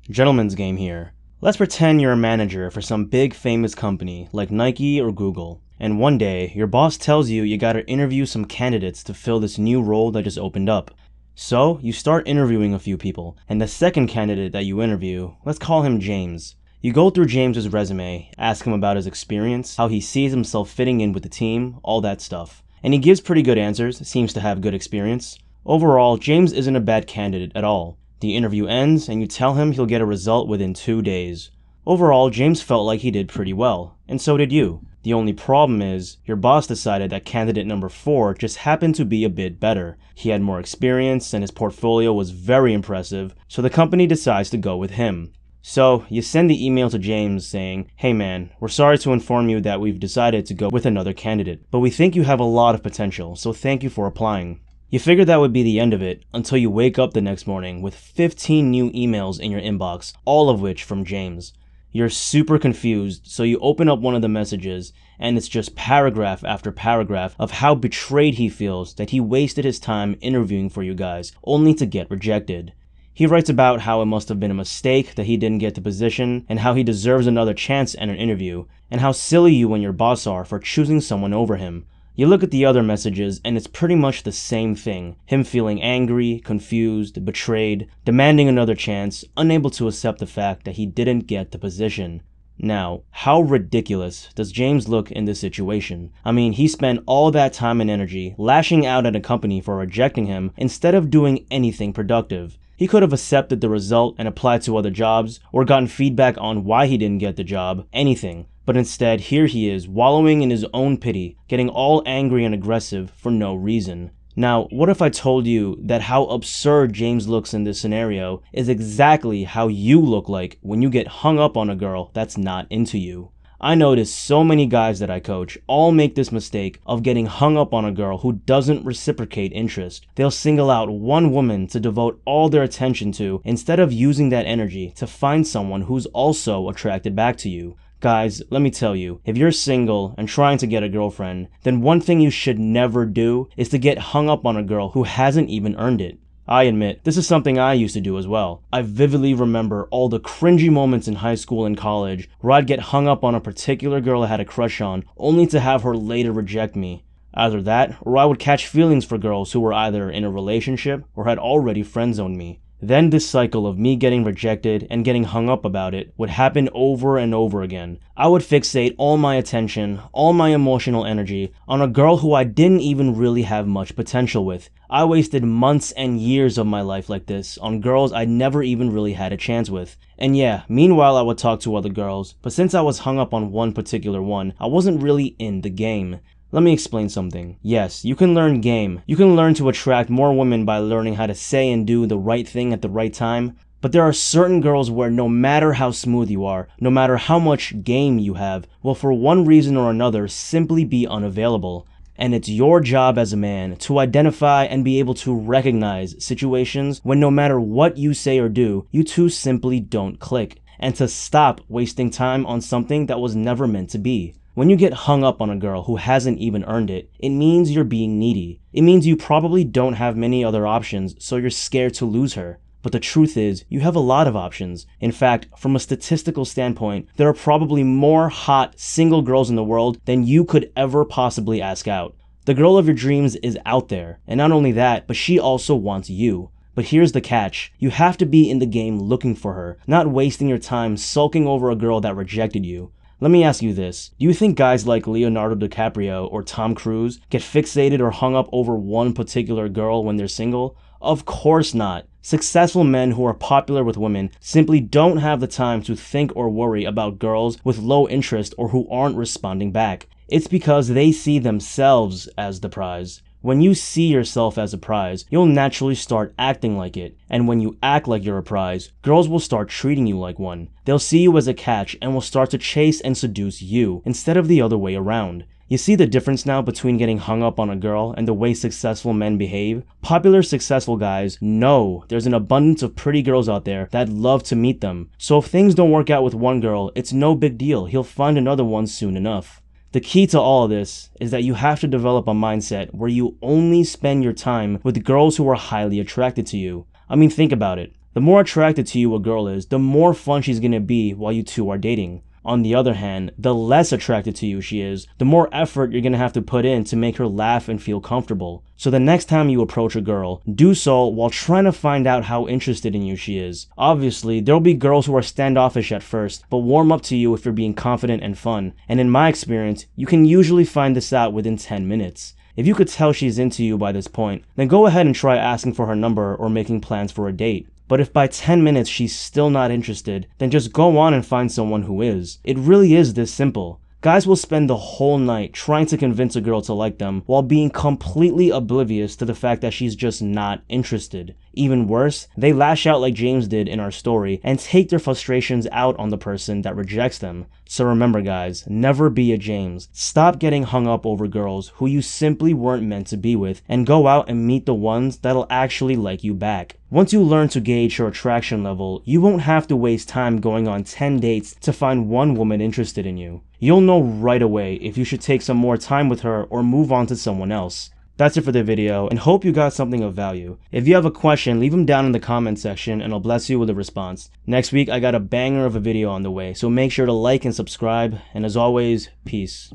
Gentleman's game here. Let's pretend you're a manager for some big famous company like Nike or Google, and one day your boss tells you you gotta interview some candidates to fill this new role that just opened up. So you start interviewing a few people, and the second candidate that you interview, let's call him James. You go through James's resume, ask him about his experience, how he sees himself fitting in with the team, all that stuff. And he gives pretty good answers, seems to have good experience. Overall, James isn't a bad candidate at all. The interview ends, and you tell him he'll get a result within 2 days. Overall, James felt like he did pretty well, and so did you. The only problem is, your boss decided that candidate number 4 just happened to be a bit better. He had more experience, and his portfolio was very impressive, so the company decides to go with him. So, you send the email to James saying, "Hey man, we're sorry to inform you that we've decided to go with another candidate, but we think you have a lot of potential, so thank you for applying." You figured that would be the end of it until you wake up the next morning with 15 new emails in your inbox, all of which from James. You're super confused, so you open up one of the messages, and it's just paragraph after paragraph of how betrayed he feels that he wasted his time interviewing for you guys, only to get rejected. He writes about how it must have been a mistake that he didn't get the position, and how he deserves another chance at an interview, and how silly you and your boss are for choosing someone over him. You look at the other messages, and it's pretty much the same thing. Him feeling angry, confused, betrayed, demanding another chance, unable to accept the fact that he didn't get the position. Now, how ridiculous does James look in this situation? I mean, he spent all that time and energy lashing out at a company for rejecting him instead of doing anything productive. He could have accepted the result and applied to other jobs, or gotten feedback on why he didn't get the job, anything. But instead, here he is, wallowing in his own pity, getting all angry and aggressive for no reason. Now, what if I told you that how absurd James looks in this scenario is exactly how you look like when you get hung up on a girl that's not into you? I notice so many guys that I coach all make this mistake of getting hung up on a girl who doesn't reciprocate interest. They'll single out one woman to devote all their attention to instead of using that energy to find someone who's also attracted back to you. Guys, let me tell you, if you're single and trying to get a girlfriend, then one thing you should never do is to get hung up on a girl who hasn't even earned it. I admit, this is something I used to do as well. I vividly remember all the cringy moments in high school and college where I'd get hung up on a particular girl I had a crush on, only to have her later reject me. Either that, or I would catch feelings for girls who were either in a relationship or had already friend-zoned me. Then this cycle of me getting rejected and getting hung up about it would happen over and over again. I would fixate all my attention, all my emotional energy on a girl who I didn't even really have much potential with. I wasted months and years of my life like this on girls I never even really had a chance with. And yeah, meanwhile I would talk to other girls, but since I was hung up on one particular one, I wasn't really in the game. Let me explain something. Yes, you can learn game. You can learn to attract more women by learning how to say and do the right thing at the right time. But there are certain girls where no matter how smooth you are, no matter how much game you have, will for one reason or another simply be unavailable. And it's your job as a man to identify and be able to recognize situations when no matter what you say or do, you two simply don't click. And to stop wasting time on something that was never meant to be. When you get hung up on a girl who hasn't even earned it, it means you're being needy. It means you probably don't have many other options, so you're scared to lose her. But the truth is, you have a lot of options. In fact, from a statistical standpoint, there are probably more hot, single girls in the world than you could ever possibly ask out. The girl of your dreams is out there, and not only that, but she also wants you. But here's the catch. You have to be in the game looking for her, not wasting your time sulking over a girl that rejected you. Let me ask you this. Do you think guys like Leonardo DiCaprio or Tom Cruise get fixated or hung up over one particular girl when they're single? Of course not. Successful men who are popular with women simply don't have the time to think or worry about girls with low interest or who aren't responding back. It's because they see themselves as the prize. When you see yourself as a prize, you'll naturally start acting like it. And when you act like you're a prize, girls will start treating you like one. They'll see you as a catch and will start to chase and seduce you, instead of the other way around. You see the difference now between getting hung up on a girl and the way successful men behave? Popular successful guys know there's an abundance of pretty girls out there that love to meet them. So if things don't work out with one girl, it's no big deal. He'll find another one soon enough. The key to all of this is that you have to develop a mindset where you only spend your time with girls who are highly attracted to you. I mean, think about it. The more attracted to you a girl is, the more fun she's gonna be while you two are dating. On the other hand, the less attracted to you she is, the more effort you're gonna have to put in to make her laugh and feel comfortable. So the next time you approach a girl, do so while trying to find out how interested in you she is. Obviously, there'll be girls who are standoffish at first, but warm up to you if you're being confident and fun. And in my experience, you can usually find this out within 10 minutes. If you could tell she's into you by this point, then go ahead and try asking for her number or making plans for a date. But if by 10 minutes she's still not interested, then just go on and find someone who is. It really is this simple. Guys will spend the whole night trying to convince a girl to like them while being completely oblivious to the fact that she's just not interested. Even worse, they lash out like James did in our story and take their frustrations out on the person that rejects them. So remember guys, never be a James. Stop getting hung up over girls who you simply weren't meant to be with and go out and meet the ones that'll actually like you back. Once you learn to gauge your attraction level, you won't have to waste time going on 10 dates to find one woman interested in you. You'll know right away if you should take some more time with her or move on to someone else. That's it for the video, and hope you got something of value. If you have a question, leave them down in the comment section and I'll bless you with a response. Next week, I got a banger of a video on the way, so make sure to like and subscribe, and as always, peace.